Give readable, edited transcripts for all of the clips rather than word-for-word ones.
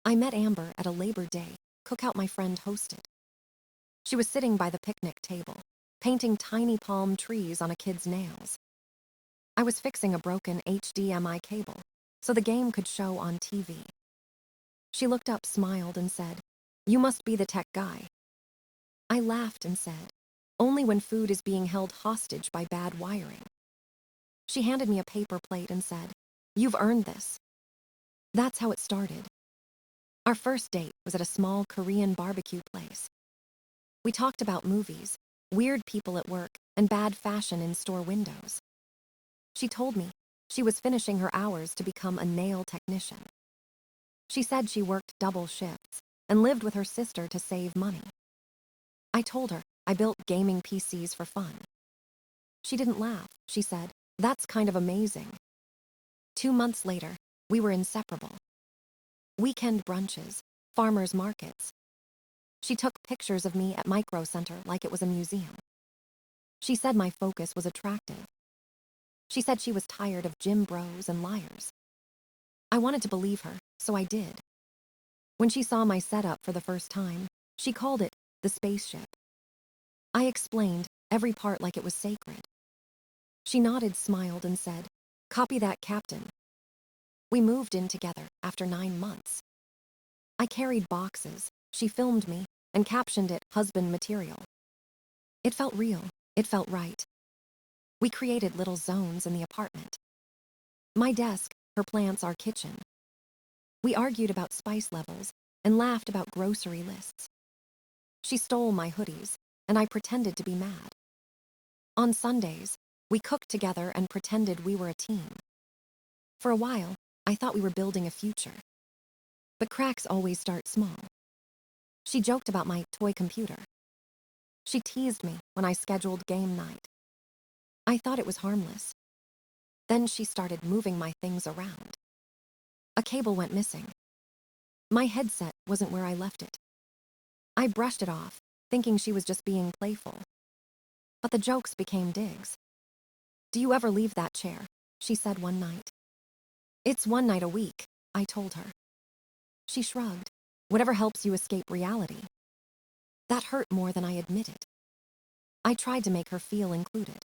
I met Amber at a Labor Day cookout my friend hosted. She was sitting by the picnic table, painting tiny palm trees on a kid's nails. I was fixing a broken HDMI cable so the game could show on TV. She looked up, smiled, and said, "You must be the tech guy." I laughed and said, "Only when food is being held hostage by bad wiring." She handed me a paper plate and said, "You've earned this." That's how it started. Our first date was at a small Korean barbecue place. We talked about movies, weird people at work, and bad fashion in store windows. She told me she was finishing her hours to become a nail technician. She said she worked double shifts and lived with her sister to save money. I told her I built gaming PCs for fun. She didn't laugh. She said, "That's kind of amazing." 2 months later, we were inseparable. Weekend brunches, farmers markets. She took pictures of me at Micro Center like it was a museum. She said my focus was attractive. She said she was tired of gym bros and liars. I wanted to believe her, so I did. When she saw my setup for the first time, she called it the spaceship. I explained every part like it was sacred. She nodded, smiled, and said, "Copy that, Captain." We moved in together after 9 months. I carried boxes, she filmed me, and captioned it husband material. It felt real, it felt right. We created little zones in the apartment. My desk, her plants, our kitchen. We argued about spice levels and laughed about grocery lists. She stole my hoodies, and I pretended to be mad. On Sundays, we cooked together and pretended we were a team. For a while, I thought we were building a future. But cracks always start small. She joked about my toy computer. She teased me when I scheduled game night. I thought it was harmless. Then she started moving my things around. A cable went missing. My headset wasn't where I left it. I brushed it off, thinking she was just being playful. But the jokes became digs. "Do you ever leave that chair?" she said one night. "It's one night a week," I told her. She shrugged. "Whatever helps you escape reality." That hurt more than I admitted. I tried to make her feel included.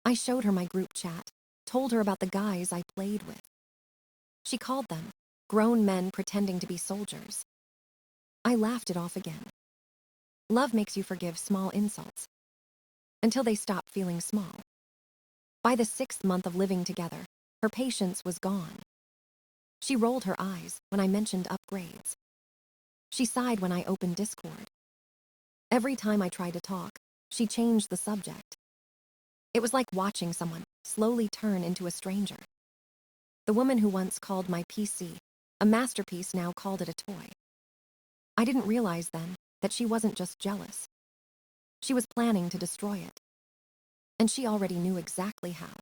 I showed her my group chat, told her about the guys I played with. She called them grown men pretending to be soldiers. I laughed it off again. Love makes you forgive small insults until they stop feeling small. By the 6th month of living together, her patience was gone. She rolled her eyes when I mentioned upgrades. She sighed when I opened Discord. Every time I tried to talk, she changed the subject. It was like watching someone slowly turn into a stranger. The woman who once called my PC a masterpiece now called it a toy. I didn't realize then that she wasn't just jealous. She was planning to destroy it. And she already knew exactly how.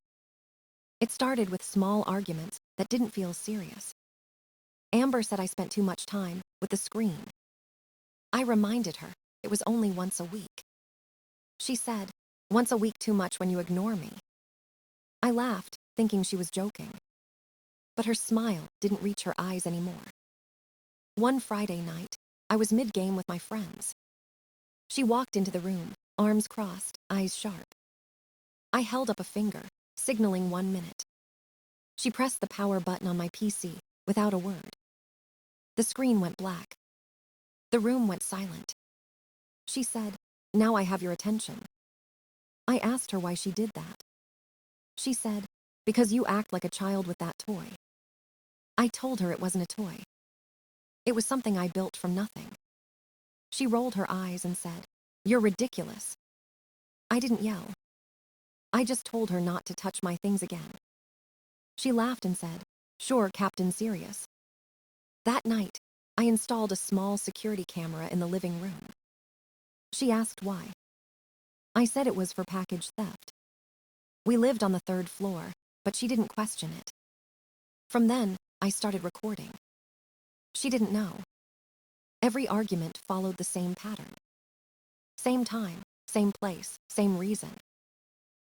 It started with small arguments that didn't feel serious. Amber said I spent too much time with the screen. I reminded her it was only once a week. She said, "Once a week too much when you ignore me." I laughed, thinking she was joking. But her smile didn't reach her eyes anymore. One Friday night, I was mid-game with my friends. She walked into the room, arms crossed, eyes sharp. I held up a finger, signaling 1 minute. She pressed the power button on my PC without a word. The screen went black. The room went silent. She said, "Now I have your attention." I asked her why she did that. She said, "Because you act like a child with that toy." I told her it wasn't a toy. It was something I built from nothing. She rolled her eyes and said, "You're ridiculous." I didn't yell. I just told her not to touch my things again. She laughed and said, "Sure, Captain Serious." That night, I installed a small security camera in the living room. She asked why. I said it was for package theft. We lived on the 3rd floor, but she didn't question it. From then, I started recording. She didn't know. Every argument followed the same pattern. Same time, same place, same reason.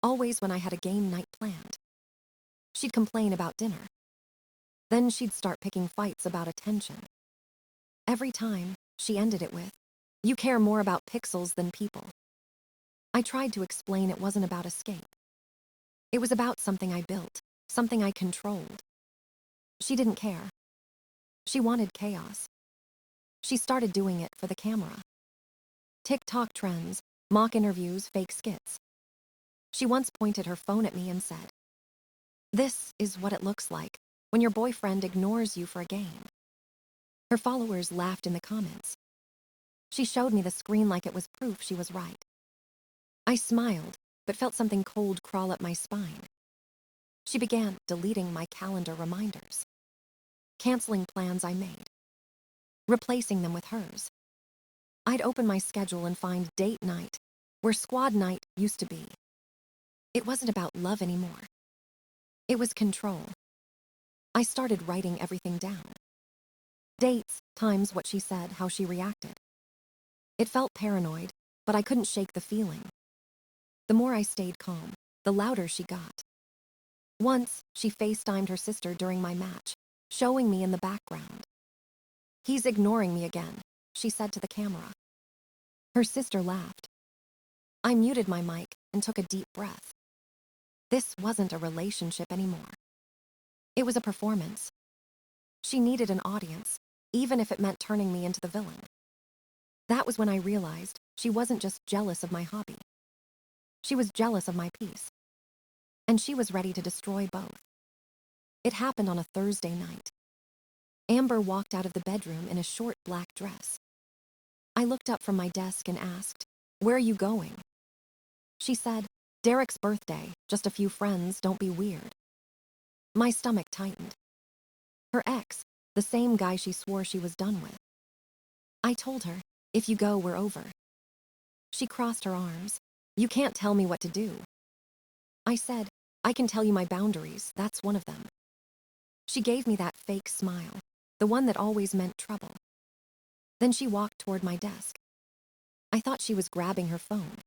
Always when I had a game night planned. She'd complain about dinner. Then she'd start picking fights about attention. Every time, she ended it with, "You care more about pixels than people." I tried to explain it wasn't about escape. It was about something I built, something I controlled. She didn't care. She wanted chaos. She started doing it for the camera. TikTok trends, mock interviews, fake skits. She once pointed her phone at me and said, "This is what it looks like when your boyfriend ignores you for a game." Her followers laughed in the comments. She showed me the screen like it was proof she was right. I smiled, but felt something cold crawl up my spine. She began deleting my calendar reminders, canceling plans I made, replacing them with hers. I'd open my schedule and find date night, where squad night used to be. It wasn't about love anymore. It was control. I started writing everything down. Dates, times, what she said, how she reacted. It felt paranoid, but I couldn't shake the feeling. The more I stayed calm, the louder she got. Once, she FaceTimed her sister during my match, showing me in the background. "He's ignoring me again," she said to the camera. Her sister laughed. I muted my mic and took a deep breath. This wasn't a relationship anymore. It was a performance. She needed an audience, even if it meant turning me into the villain. That was when I realized she wasn't just jealous of my hobby. She was jealous of my peace. And she was ready to destroy both. It happened on a Thursday night. Amber walked out of the bedroom in a short black dress. I looked up from my desk and asked, "Where are you going?" She said, "Derek's birthday, just a few friends, don't be weird." My stomach tightened. Her ex, the same guy she swore she was done with. I told her, "If you go, we're over." She crossed her arms. "You can't tell me what to do." I said, "I can tell you my boundaries, that's one of them." She gave me that fake smile, the one that always meant trouble. Then she walked toward my desk. I thought she was grabbing her phone.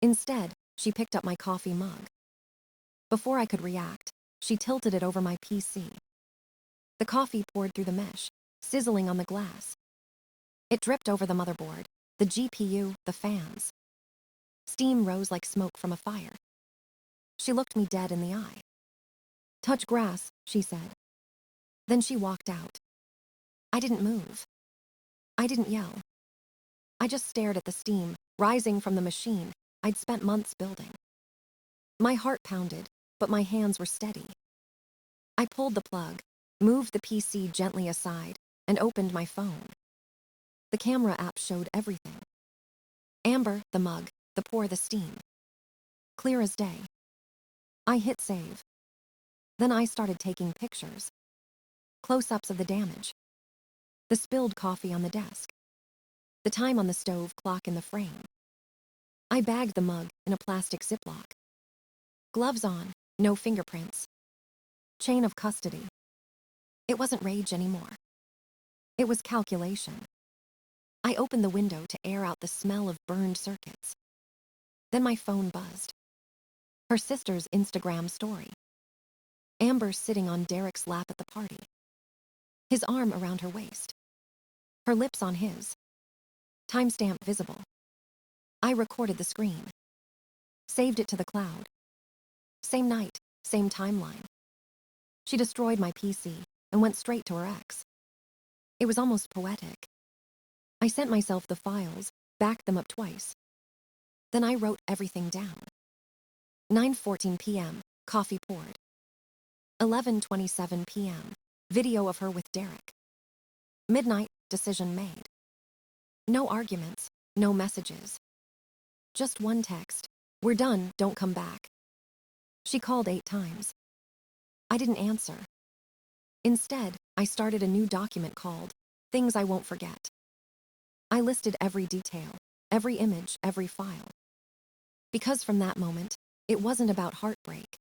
Instead, she picked up my coffee mug. Before I could react, she tilted it over my PC. The coffee poured through the mesh, sizzling on the glass. It dripped over the motherboard, the GPU, the fans. Steam rose like smoke from a fire. She looked me dead in the eye. "Touch grass," she said. Then she walked out. I didn't move. I didn't yell. I just stared at the steam, rising from the machine I'd spent months building. My heart pounded, but my hands were steady. I pulled the plug, moved the PC gently aside, and opened my phone. The camera app showed everything. Amber, the mug, the pour, the steam. Clear as day. I hit save. Then I started taking pictures. Close-ups of the damage. The spilled coffee on the desk. The time on the stove clock in the frame. I bagged the mug in a plastic Ziploc. Gloves on, no fingerprints. Chain of custody. It wasn't rage anymore. It was calculation. I opened the window to air out the smell of burned circuits. Then my phone buzzed. Her sister's Instagram story. Amber sitting on Derek's lap at the party. His arm around her waist. Her lips on his. Timestamp visible. I recorded the screen. Saved it to the cloud. Same night, same timeline. She destroyed my PC and went straight to her ex. It was almost poetic. I sent myself the files, backed them up twice. Then I wrote everything down. 9:14 p.m., coffee poured. 11:27 p.m., video of her with Derek. Midnight, decision made. No arguments, no messages. Just one text. "We're done, don't come back." She called 8 times. I didn't answer. Instead, I started a new document called Things I Won't Forget. I listed every detail, every image, every file. Because from that moment, it wasn't about heartbreak.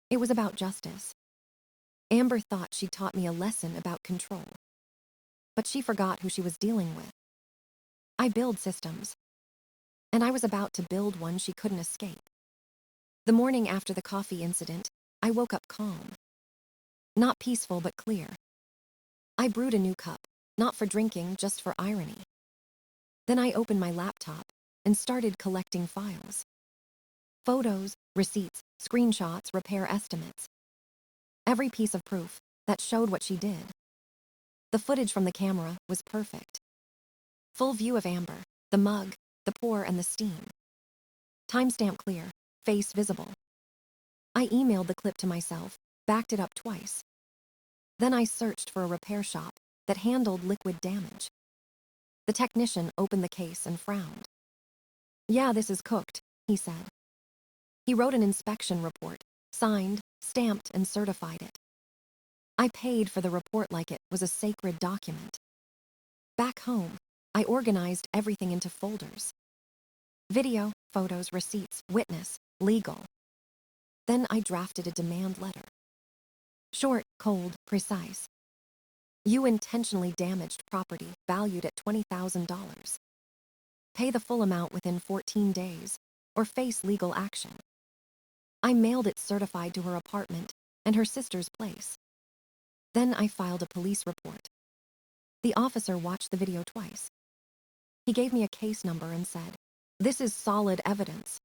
It was about justice. Amber thought she taught me a lesson about control. But she forgot who she was dealing with. I build systems. And I was about to build one she couldn't escape. The morning after the coffee incident, I woke up calm. Not peaceful, but clear. I brewed a new cup, Not for drinking, just for irony. Then I opened my laptop and started collecting files. Photos, receipts, screenshots, repair estimates. Every piece of proof that showed what she did. The footage from the camera was perfect. Full view of Amber, the mug, the pour, and the steam. Timestamp clear, face visible. I emailed the clip to myself, backed it up twice. Then I searched for a repair shop that handled liquid damage. The technician opened the case and frowned. "Yeah, this is cooked," he said. He wrote an inspection report, signed, stamped, and certified it. I paid for the report like it was a sacred document. Back home, I organized everything into folders. Video, photos, receipts, witness, legal. Then I drafted a demand letter. Short, cold, precise. You intentionally damaged property valued at $20,000. Pay the full amount within 14 days, or face legal action. I mailed it certified to her apartment and her sister's place. Then I filed a police report. The officer watched the video twice. He gave me a case number and said, "This is solid evidence."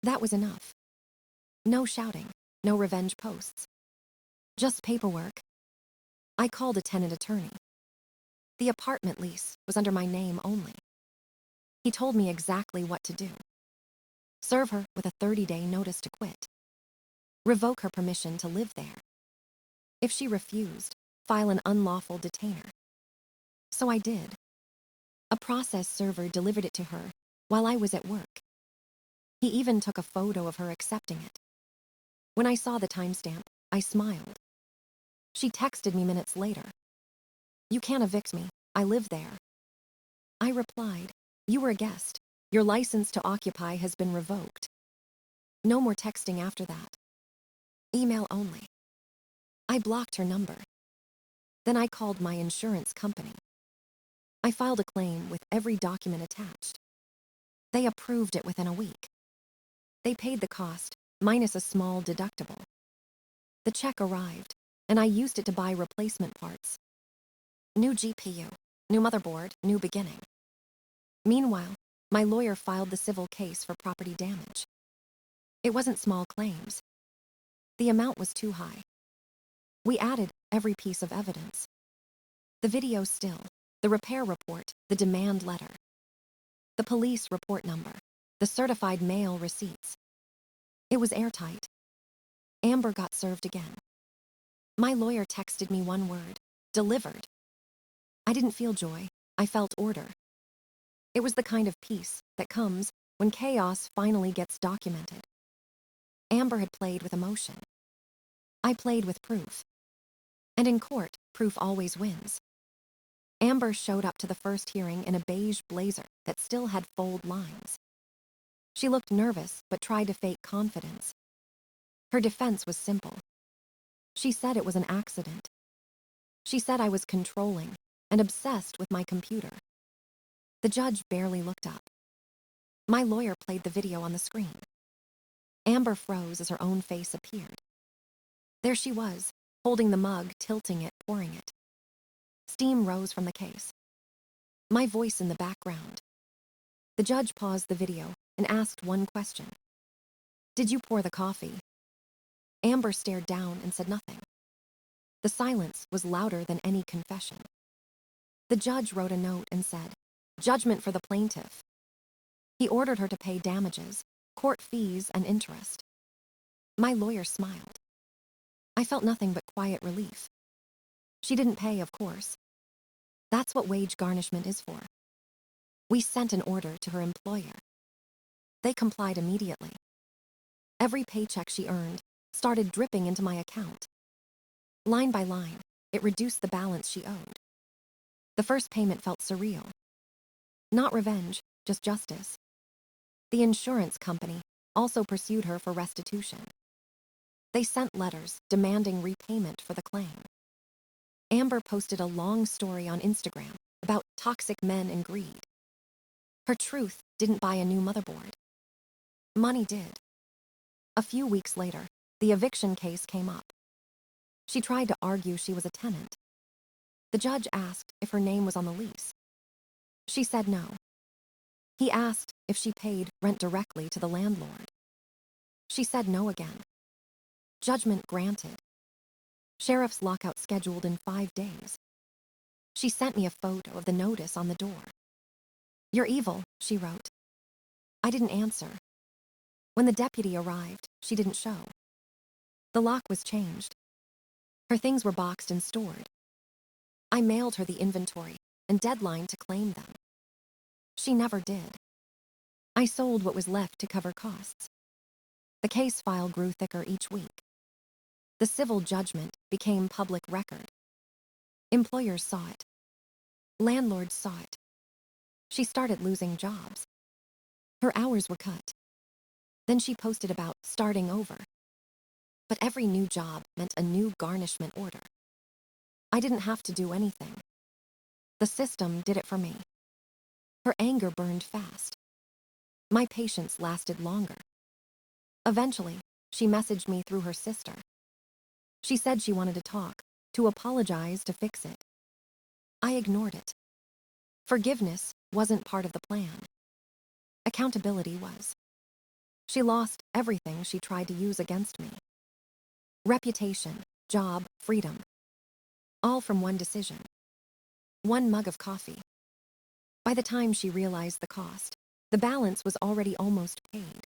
That was enough. No shouting, no revenge posts. Just paperwork. I called a tenant attorney. The apartment lease was under my name only. He told me exactly what to do. Serve her with a 30-day notice to quit. Revoke her permission to live there. If she refused, file an unlawful detainer. So I did. A process server delivered it to her while I was at work. He even took a photo of her accepting it. When I saw the timestamp, I smiled. She texted me minutes later. "You can't evict me. I live there." I replied, "You were a guest. Your license to occupy has been revoked." No more texting after that. Email only. I blocked her number. Then I called my insurance company. I filed a claim with every document attached. They approved it within a week. They paid the cost, minus a small deductible. The check arrived, and I used it to buy replacement parts. New GPU, new motherboard, new beginning. Meanwhile, my lawyer filed the civil case for property damage. It wasn't small claims. The amount was too high. We added every piece of evidence. The video still, the repair report, the demand letter. The police report number, the certified mail receipts. It was airtight. Amber got served again. My lawyer texted me one word: delivered. I didn't feel joy, I felt order. It was the kind of peace that comes when chaos finally gets documented. Amber had played with emotion. I played with proof. And in court, proof always wins. Amber showed up to the first hearing in a beige blazer that still had fold lines. She looked nervous but tried to fake confidence. Her defense was simple. She said it was an accident. She said I was controlling and obsessed with my computer. The judge barely looked up. My lawyer played the video on the screen. Amber froze as her own face appeared. There she was, holding the mug, tilting it, pouring it. Steam rose from the case. My voice in the background. The judge paused the video and asked one question. "Did you pour the coffee?" Amber stared down and said nothing. The silence was louder than any confession. The judge wrote a note and said, "Judgment for the plaintiff." He ordered her to pay damages, court fees, and interest. My lawyer smiled. I felt nothing but quiet relief. She didn't pay, of course. That's what wage garnishment is for. We sent an order to her employer. They complied immediately. Every paycheck she earned started dripping into my account. Line by line, it reduced the balance she owed. The first payment felt surreal. Not revenge, just justice. The insurance company also pursued her for restitution. They sent letters demanding repayment for the claim. Amber posted a long story on Instagram about toxic men and greed. Her truth didn't buy a new motherboard. Money did. A few weeks later, the eviction case came up. She tried to argue she was a tenant. The judge asked if her name was on the lease. She said no. He asked if she paid rent directly to the landlord. She said no again. Judgment granted. Sheriff's lockout scheduled in 5 days. She sent me a photo of the notice on the door. "You're evil," she wrote. I didn't answer. When the deputy arrived, she didn't show. The lock was changed. Her things were boxed and stored. I mailed her the inventory and deadline to claim them. She never did. I sold what was left to cover costs. The case file grew thicker each week. The civil judgment became public record. Employers saw it. Landlords saw it. She started losing jobs. Her hours were cut. Then she posted about starting over. But every new job meant a new garnishment order. I didn't have to do anything. The system did it for me. Her anger burned fast. My patience lasted longer. Eventually, she messaged me through her sister. She said she wanted to talk, to apologize, to fix it. I ignored it. Forgiveness wasn't part of the plan. Accountability was. She lost everything she tried to use against me. Reputation, job, freedom. All from one decision. One mug of coffee. By the time she realized the cost, the balance was already almost paid.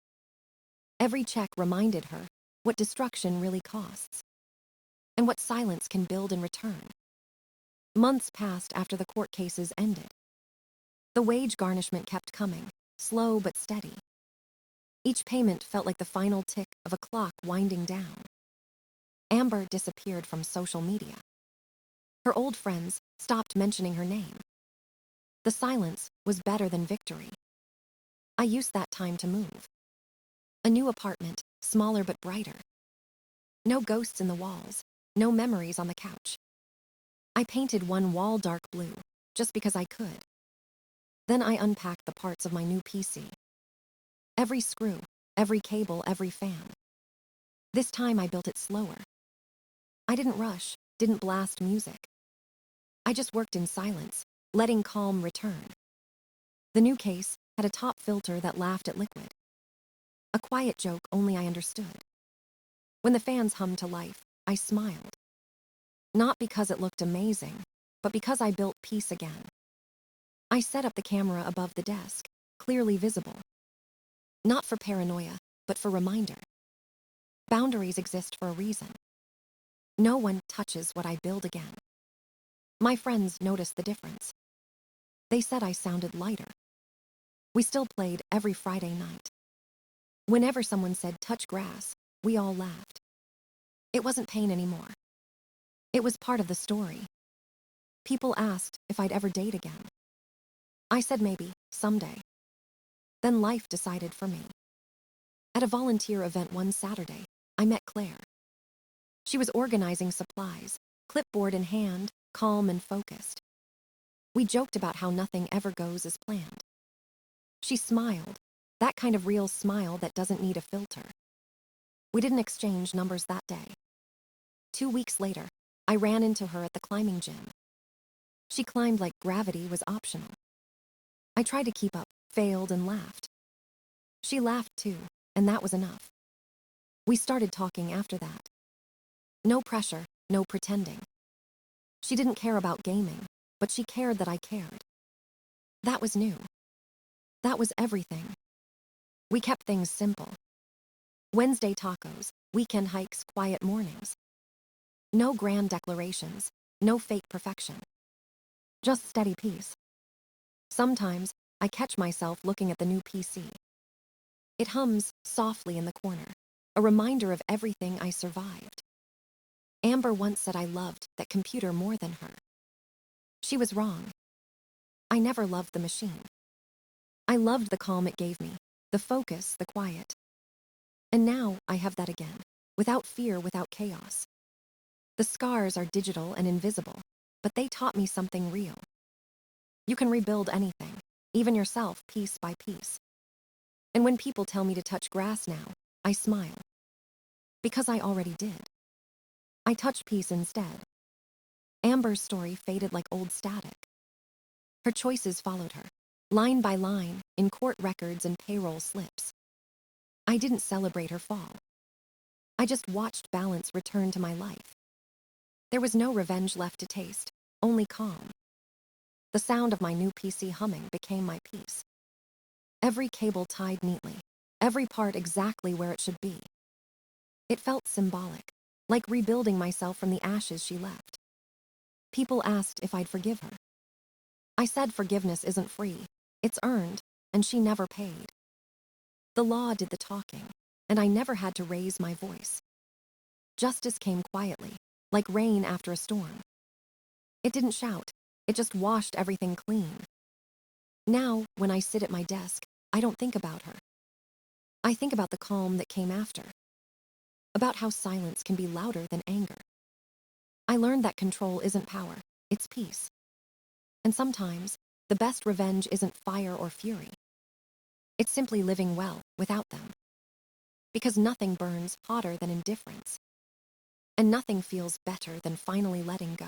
Every check reminded her what destruction really costs, and what silence can build in return. Months passed after the court cases ended. The wage garnishment kept coming, slow but steady. Each payment felt like the final tick of a clock winding down. Amber disappeared from social media. Her old friends stopped mentioning her name. The silence was better than victory. I used that time to move. A new apartment, smaller but brighter. No ghosts in the walls, no memories on the couch. I painted one wall dark blue, just because I could. Then I unpacked the parts of my new PC. Every screw, every cable, every fan. This time I built it slower. I didn't rush, didn't blast music. I just worked in silence, letting calm return. The new case had a top filter that laughed at liquid. A quiet joke only I understood. When the fans hummed to life, I smiled. Not because it looked amazing, but because I built peace again. I set up the camera above the desk, clearly visible. Not for paranoia, but for reminder. Boundaries exist for a reason. No one touches what I build again. My friends noticed the difference. They said I sounded lighter. We still played every Friday night. Whenever someone said touch grass, we all laughed. It wasn't pain anymore. It was part of the story. People asked if I'd ever date again. I said maybe, someday. Then life decided for me. At a volunteer event one Saturday, I met Claire. She was organizing supplies, clipboard in hand, calm and focused. We joked about how nothing ever goes as planned. She smiled, that kind of real smile that doesn't need a filter. We didn't exchange numbers that day. 2 weeks later, I ran into her at the climbing gym. She climbed like gravity was optional. I tried to keep up, failed, and laughed. She laughed too, and that was enough. We started talking after that. No pressure, no pretending. She didn't care about gaming, but she cared that I cared. That was new. That was everything. We kept things simple. Wednesday tacos, weekend hikes, quiet mornings. No grand declarations, no fake perfection. Just steady peace. Sometimes, I catch myself looking at the new PC. It hums softly in the corner, a reminder of everything I survived. Amber once said I loved that computer more than her. She was wrong. I never loved the machine. I loved the calm it gave me, the focus, the quiet. And now I have that again, without fear, without chaos. The scars are digital and invisible, but they taught me something real. You can rebuild anything, even yourself, piece by piece. And when people tell me to touch grass now, I smile. Because I already did. I touch peace instead. Amber's story faded like old static. Her choices followed her, line by line, in court records and payroll slips. I didn't celebrate her fall. I just watched balance return to my life. There was no revenge left to taste, only calm. The sound of my new PC humming became my peace. Every cable tied neatly, every part exactly where it should be. It felt symbolic, like rebuilding myself from the ashes she left. People asked if I'd forgive her. I said forgiveness isn't free, it's earned, and she never paid. The law did the talking, and I never had to raise my voice. Justice came quietly, like rain after a storm. It didn't shout, it just washed everything clean. Now, when I sit at my desk, I don't think about her. I think about the calm that came after. About how silence can be louder than anger. I learned that control isn't power, it's peace. And sometimes, the best revenge isn't fire or fury. It's simply living well without them. Because nothing burns hotter than indifference. And nothing feels better than finally letting go.